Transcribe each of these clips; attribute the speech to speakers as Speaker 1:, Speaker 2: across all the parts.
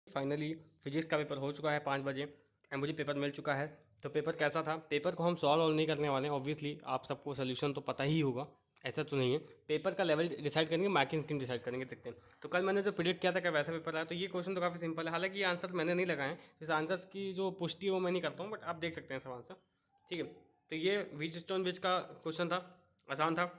Speaker 1: Finally physics का paper हो चुका है 5 बजे एंड मुझे पेपर मिल चुका है। तो पेपर कैसा था? पेपर को हम सॉल्व नहीं करने वाले हैं, ऑब्वियसली आप सबको सोल्यूशन तो पता ही होगा, ऐसा तो नहीं है। पेपर का लेवल डिसाइड करेंगे, मार्किंग स्कीम डिसाइड करेंगे, देखते हैं। तो कल मैंने जो प्रिडिक्ट किया था कि वैसा पेपर आया, तो ये क्वेश्चन तो काफ़ी सिंपल है। हालांकि ये आंसर्स मैंने नहीं लगाए हैं, इस आंसर्स की जो पुष्टि है वो मैं नहीं करता हूँ, बट आप देख सकते हैं सब आंसर। ठीक है, तो ये विच स्टोन विच का क्वेश्चन था, आसान था।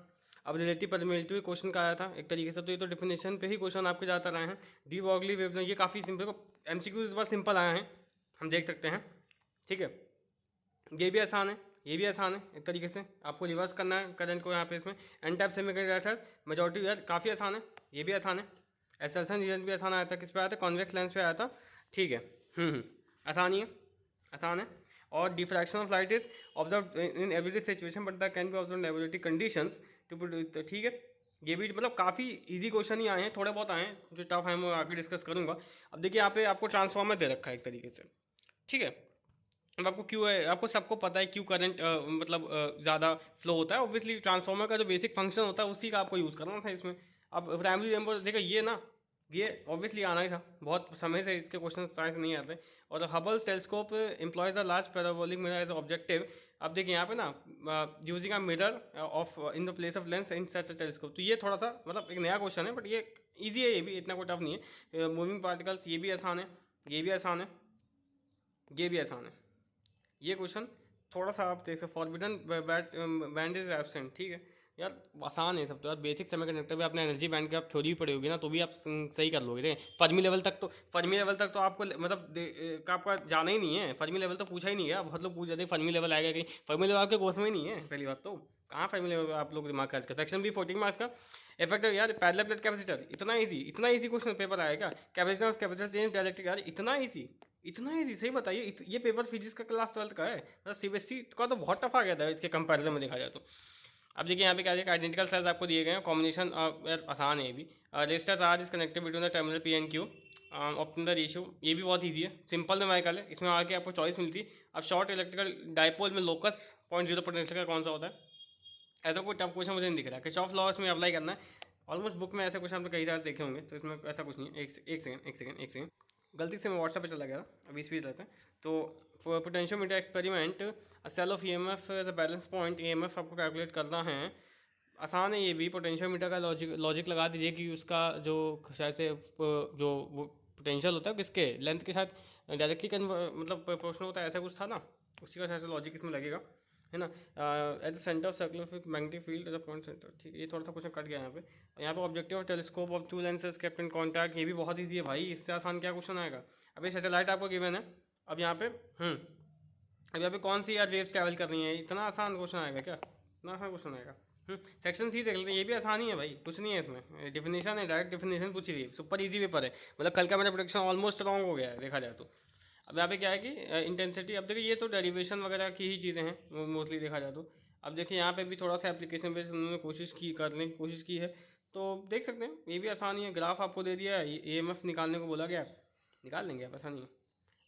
Speaker 1: अब रिलेटिव परमेबिलिटी क्वेश्चन का आया था एक तरीके से, तो ये तो डिफिनेशन पे ही क्वेश्चन आपके ज़्यादातर आए हैं। डी ब्रॉगली वेवलेंथ, ये काफ़ी सिंपल, एमसीक्यू इस बार सिंपल आया है, हम देख सकते हैं। ठीक है, ये भी आसान है, ये भी आसान है। एक तरीके से आपको रिवर्स करना है करंट को यहाँ पे, इसमें एन टाइप सेमीकंडक्टर्स मेजॉरिटी यार काफ़ी आसान है, ये भी आसान है। एक्सटर्नल रीजन भी आसान आया था, किस पे आया था? कॉन्वेक्स लेंस पे आया था। ठीक है, आसान ही है, आसान है। और diffraction of light is observe in every situation but that can be observe in laboratory conditions too. ठीक है, ये भी मतलब काफ़ी इजी क्वेश्चन ही आए हैं, थोड़े बहुत आए हैं, जो टफ है मैं आगे डिस्कस करूंगा। अब देखिए यहाँ पे आपको ट्रांसफार्मर दे रखा है एक तरीके से। ठीक है, अब आपको क्यों है, आपको सबको पता है क्यों करंट मतलब ज़्यादा फ्लो होता है। ऑब्वियसली ट्रांसफार्मर का जो बेसिक फंक्शन होता है उसी का आपको यूज़ करना था इसमें। अब प्राइमरी नंबर देखो ये ना, ये ऑब्वियसली आना ही था, बहुत समय से इसके क्वेश्चन साइंस नहीं आते। और Hubble's telescope employs a large parabolic mirror as objective. अब देखिए यहाँ पे ना, using a mirror of in the place of lens in such a telescope. तो ये थोड़ा सा मतलब एक नया क्वेश्चन है, बट ये ईजी है, ये भी इतना कोई टफ नहीं है। मूविंग पार्टिकल्स, ये भी आसान है, ये भी आसान है, ये भी आसान है। ये क्वेश्चन थोड़ा सा आप देख सकते, फॉरबिडन बैंड इज एब्सेंट। ठीक है यार, आसान है सब तो यार, बेसिक सेमीकंडक्टर भी आपने एनर्जी बैंड की आप थ्योरी भी पढ़ी होगी ना, तो भी आप सही कर लोगे। फर्मी लेवल तक तो, फर्मी लेवल तक तो आपको मतलब का आपका जाना ही नहीं है। फर्मी लेवल तो पूछा ही नहीं है, बहुत लोग पूछ जाते हैं फर्मी लेवल आएगा कहीं, फर्मी लेवल आपके कोर्स में ही नहीं है। पहली बात तो कहाँ फर्मी लेवल आप लोग दिमाग खर्च कर। सेक्शन भी 14 मार्क्स का इफेक्ट यार, पैरेलल प्लेट कैपेसिटर, इतना इजी, इतना इजी क्वेश्चन पेपर आएगा। कैपेसिटर कैपेसिटर चेंज डायरेक्टली यार, इतना इजी, इतना ईजी, सही बताइए। ये पेपर फिजिक्स का क्लास 12 का है, मतलब सीबीएसई का तो बहुत टफ आ गया था इसके कंपैरिजन में देखा जाए तो। अब देखिए यहाँ पे क्या है, आइडेंटिकल सेल्स आपको दिए गए हैं, कॉम्बिनेशन यार आसान है ये भी। Register charge is connected between the terminal P and Q, optimum the ratio, ये भी बहुत ईजी है, सिंपल न्यूमेरिकल है। इसमें आके आपको चॉइस मिलती है। अब शॉर्ट इलेक्ट्रिकल डाइपोल में लोकस 0.0 पोटेंशियल का कौन सा होता है? ऐसा कोई टफ क्वेश्चन मुझे नहीं दिख रहा है। किरचॉफ लॉ इसमें अप्लाई करना है। ऑलमोस्ट बुक में ऐसे क्वेश्चन आपने कई सारे देखे होंगे, तो इसमें ऐसा कुछ नहीं है। एक सेकंड, गलती से मैं व्हाट्सएप पे चला गया था, अभी स्पीड रहता है। तो potentiometer experiment, cell of EMF the balance point EMF आपको कैलकुलेट करना है। आसान है ये भी। पोटेंशियोमीटर का लॉजिक लॉजिक लगा दीजिए कि उसका जो शायद से जो वो पोटेंशियल होता है किसके लेंथ के साथ डायरेक्टली मतलब प्रोपोर्शनल होता है, ऐसा कुछ था ना, उसी का शायद से लॉजिक इसमें लगेगा, है ना। At the centre of circular magnetic field at the point centre. ठीक है, ये थोड़ा सा क्वेश्चन कट गया यहाँ पे। यहाँ पे objective of telescope of to lenses kept in contact, ये भी बहुत ईजी है भाई, इससे आसान क्या क्वेश्चन आएगा। अभी सैटेलाइट आपको गिवन है, अब यहाँ पे अब यहाँ पे कौन सी यार वेव्स ट्रैवल कर रही हैं, इतना आसान क्वेश्चन आएगा क्या? इतना आसान क्वेश्चन आएगा? सेक्शन सी देख लेते हैं, ये भी आसान ही है भाई, कुछ नहीं है इसमें। डिफिनेशन है, डायरेक्ट डिफिनेशन पूछी हुई है, सुपर इजी पेपर है। मतलब कल का मेरा प्रोडिक्शन ऑलमोस्ट रॉन्ग हो गया है देखा जाए तो। अब यहाँ पे क्या है कि इंटेंसिटी, अब देखिए ये तो डेरिवेशन वगैरह की ही चीज़ें हैं मोस्टली देखा जाए तो। अब देखिए यहाँ पे भी थोड़ा सा एप्लीकेशन बेस उन्होंने कोशिश की, करने की कोशिश की है, तो देख सकते हैं। ये भी आसान ही है, ग्राफ आपको दे दिया है, EMF निकालने को बोला गया, निकाल लेंगे आप, ऐसा नहीं है।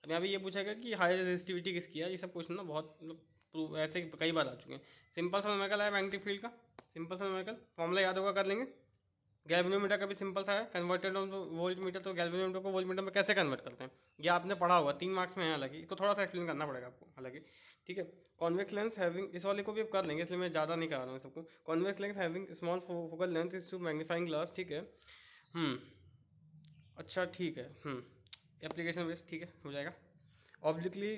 Speaker 1: अब यहाँ पे ये पूछा गया कि हाई रेजिस्टिविटी किसकी है, ये सब क्वेश्चन ना बहुत मतलब ऐसे कई बार आ चुके हैं। सिंपल सा न्यूमेरिकल है मैग्नेटिक फील्ड का, सिंपल सा न्यूमेरिकल फॉर्मूला याद होगा, कर लेंगे। गैल्वेनोमीटर का भी सिंपल सा है, कन्वर्टेड ऑन वोल्ट मीटर, तो गैल्वेनोमीटर को वोल्ट मीटर में कैसे कन्वर्ट करते हैं ये आपने पढ़ा होगा, 3 मार्क्स में है। हालांकि इसको थोड़ा सा एक्सप्लेन करना पड़ेगा आपको हालांकि। ठीक है, कॉन्वेक्स लेंस हैविंग, इस वाले को भी अब कर लेंगे, इसलिए मैं ज़्यादा नहीं करा रहा हूँ सबको। Convex lens having small focal length is to magnifying glass. ठीक है, अच्छा ठीक है, एप्लीकेशन बेस, ठीक है हो जाएगा। ऑब्लिकली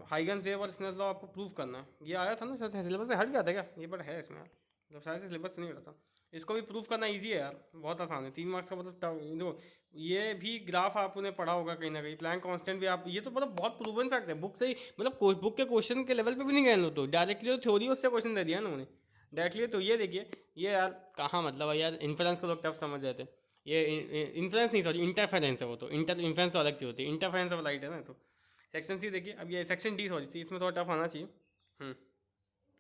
Speaker 1: हाइगन्स वेव और स्नेल लॉ आपको प्रूव करना है, ये आया था ना शायद से, सिलेबस से हट गया था क्या ये? बट है इसमें यार, मतलब शायद से सिलेबस से नहीं हटा था। इसको भी प्रूव करना इजी है यार, बहुत आसान है। 3 मार्क्स का मतलब देखो, ये भी ग्राफ आपने पढ़ा होगा कहीं ना कहीं, प्लैंक कांस्टेंट भी आप, ये तो मतलब बहुत प्रूवन फैक्ट है बुक से ही, मतलब बुक के क्वेश्चन के लेवल पे भी नहीं गए लोग, तो डायरेक्टली जो थ्योरी उससे क्वेश्चन दे दिया ना उन्होंने डायरेक्टली। तो ये देखिए, ये यार कहाँ मतलब है यार, इन्फ्लुएंस को लोग टफ समझ जाते हैं। ये इन्फ्लुएंस नहीं, सॉरी इंटरफेरेंस है वो, तो इंटर इन्फ्लुएंस अलग चीज़ होती है, इंटरफेरेंस ऑफ लाइट है ना। तो सेक्शन सी देखिए, अब ये सेक्शन डी, सॉरी सी, इसमें थोड़ा टफ आना चाहिए।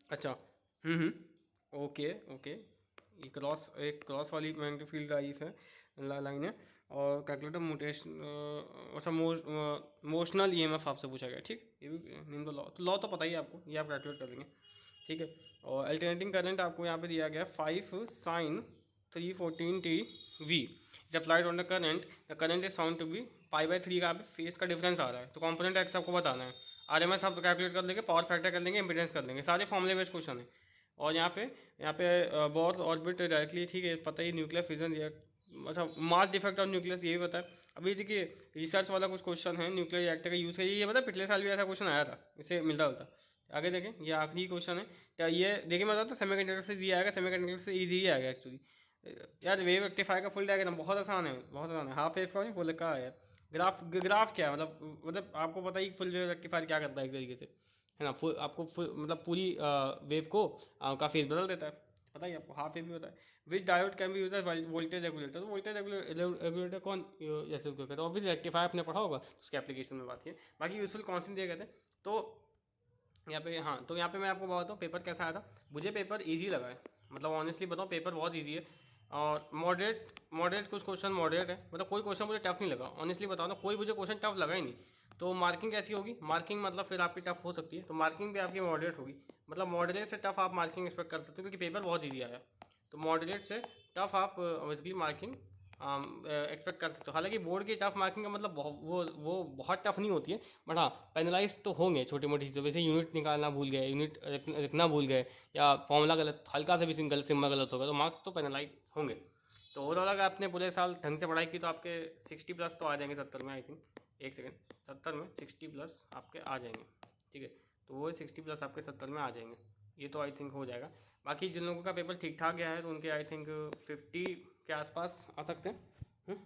Speaker 1: अच्छा, ओके ओके। ये क्रॉस, एक क्रॉस वाली मैग्नेटिक फील्ड आई है, लाइन है। और कैलकुलेटर मोटेशन, अच्छा मोशनल EMF आपसे पूछा गया, ठीक। ये भी नेम द लॉ, तो लॉ तो पता ही है आपको, ये आप कैलकुलेट कर लेंगे, ठीक है। और अल्टरनेटिंग करंट आपको यहाँ पे दिया गया 5 sin 314 t V is applied on the current, the current is found to be π/3 का यहाँ पे फेस का डिफरेंस आ रहा है, तो कॉम्पोनेंट एक्स आपको बताना है। RMS आप कैलकुलेट कर लेंगे, पावर फैक्टर कर लेंगे, इम्पीडेंस कर लेंगे, सारे फॉर्मूले बेस्ड क्वेश्चन है। और यहाँ पे बोर्स ऑर्बिट डायरेक्टली, ठीक है, पता ही न्यूक्लियर फिजन रिएक्ट, अच्छा मास डिफेक्ट ऑफ न्यूक्लियस यही पता है। अभी देखिए रिसर्च वाला कुछ क्वेश्चन है, न्यूक्लियर रिएक्टर का यूज़ करिए, ये पता है पिछले साल भी ऐसा क्वेश्चन आया था, इससे मिलता जुलता। आगे देखें, ये आखिरी क्वेश्चन है। क्या ये देखिए, मैं बताता सेमीकंडक्टर से ईजी आएगा, सेमीकंडक्टर से ईजी ही आएगा एक्चुअली। यार वेव रेक्टिफायर का फुल डायग्राम बहुत आसान है, बहुत आसान है। हाफ वेव का फुल का है। ग्राफ क्या है, मतलब आपको पता ही फुल वेव रेक्टिफायर क्या करता है एक तरीके से, है ना। फुल आपको फुल मतलब पूरी वेव को का फेज बदल देता है, पता ही आपको। हाफ वेव भी होता है। Which diode can be use as voltage regulator, तो वोल्टेज रेगुलेटर कौन जैसे उपयोग करता है, ऑब्वियसली रेक्टिफायर आपने पढ़ा होगा, उसके एप्लीकेशन में बात है। बाकी यूजफुल कॉन्सेप्ट दिए गए थे। तो यहाँ पे, हाँ, तो यहाँ पे मैं आपको बताता हूँ पेपर कैसा आया था। मुझे पेपर इजी लगा है, मतलब ऑनेस्टली बताऊँ पेपर बहुत इजी है। और मॉडरेट कुछ क्वेश्चन मॉडरेट है, मतलब कोई क्वेश्चन मुझे टफ नहीं लगा, ऑनेस्टली बताओ ना, कोई मुझे क्वेश्चन टफ लगा ही नहीं। तो मार्किंग कैसी होगी, मार्किंग मतलब फिर आपकी टफ हो सकती है, तो मार्किंग भी आपकी मॉडरेट होगी। मतलब मॉडरेट से टफ आप मार्किंग एक्सपेक्ट कर सकते हो, क्योंकि पेपर बहुत ईजी आया। तो मॉडरेट से टफ आप बेसिकली मार्किंग एक्सपेक्ट कर सकते हो। हालांकि बोर्ड की टफ मार्किंग का मतलब वो बहुत टफ नहीं होती है, बट हाँ पेनलाइज तो होंगे छोटी मोटी चीज़ों, वैसे यूनिट निकालना भूल गए, यूनिट रखना भूल गए, या फॉर्मूला गलत, हल्का सा भी सिंगल सिम्बल गलत होगा, तो मार्क्स तो पेनलाइज होंगे। तो ओवरऑल अगर आपने पूरे साल ढंग से पढ़ाई की तो आपके 60+ तो आ जाएंगे 70 में, आई थिंक। एक सेकेंड, 70 में 60+ आपके आ जाएंगे, ठीक है। तो वो 60+ आपके 70 में आ जाएंगे, ये तो आई थिंक हो जाएगा। बाकी जिन लोगों का पेपर ठीक ठाक गया है तो उनके आई थिंक 50 के आसपास आ सकते हैं।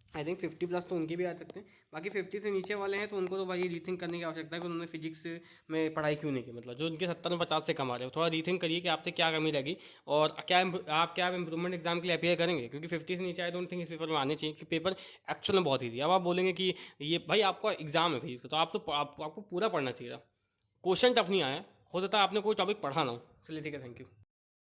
Speaker 1: आई थिंक 50+ तो उनके भी आ सकते हैं। बाकी 50 से नीचे वाले हैं तो उनको तो भाई रीथिंक करने की आवश्यकता है कि उन्होंने फिजिक्स में पढ़ाई क्यों नहीं की। मतलब जो उनके 70 में 50 से कम आ रहे हो, थोड़ा रीथिंक करिए कि आपसे क्या कमी रहेगी, और क्या आप इंप्रूवमेंट एग्जाम के लिए अपेयर करेंगे, क्योंकि 50 से नीचे आई डोंट थिंक इस पेपर में आने चाहिए, कि पेपर एक्चुअल में बहुत ईजी है। अब आप बोलेंगे कि ये भाई आपका एग्जाम है फिजिक्स का, तो आपको पूरा पढ़ना चाहिए था। क्वेश्चन टफ नहीं आया, हो सकता है आपने कोई टॉपिक पढ़ा ना हो। चलिए ठीक है, थैंक यू।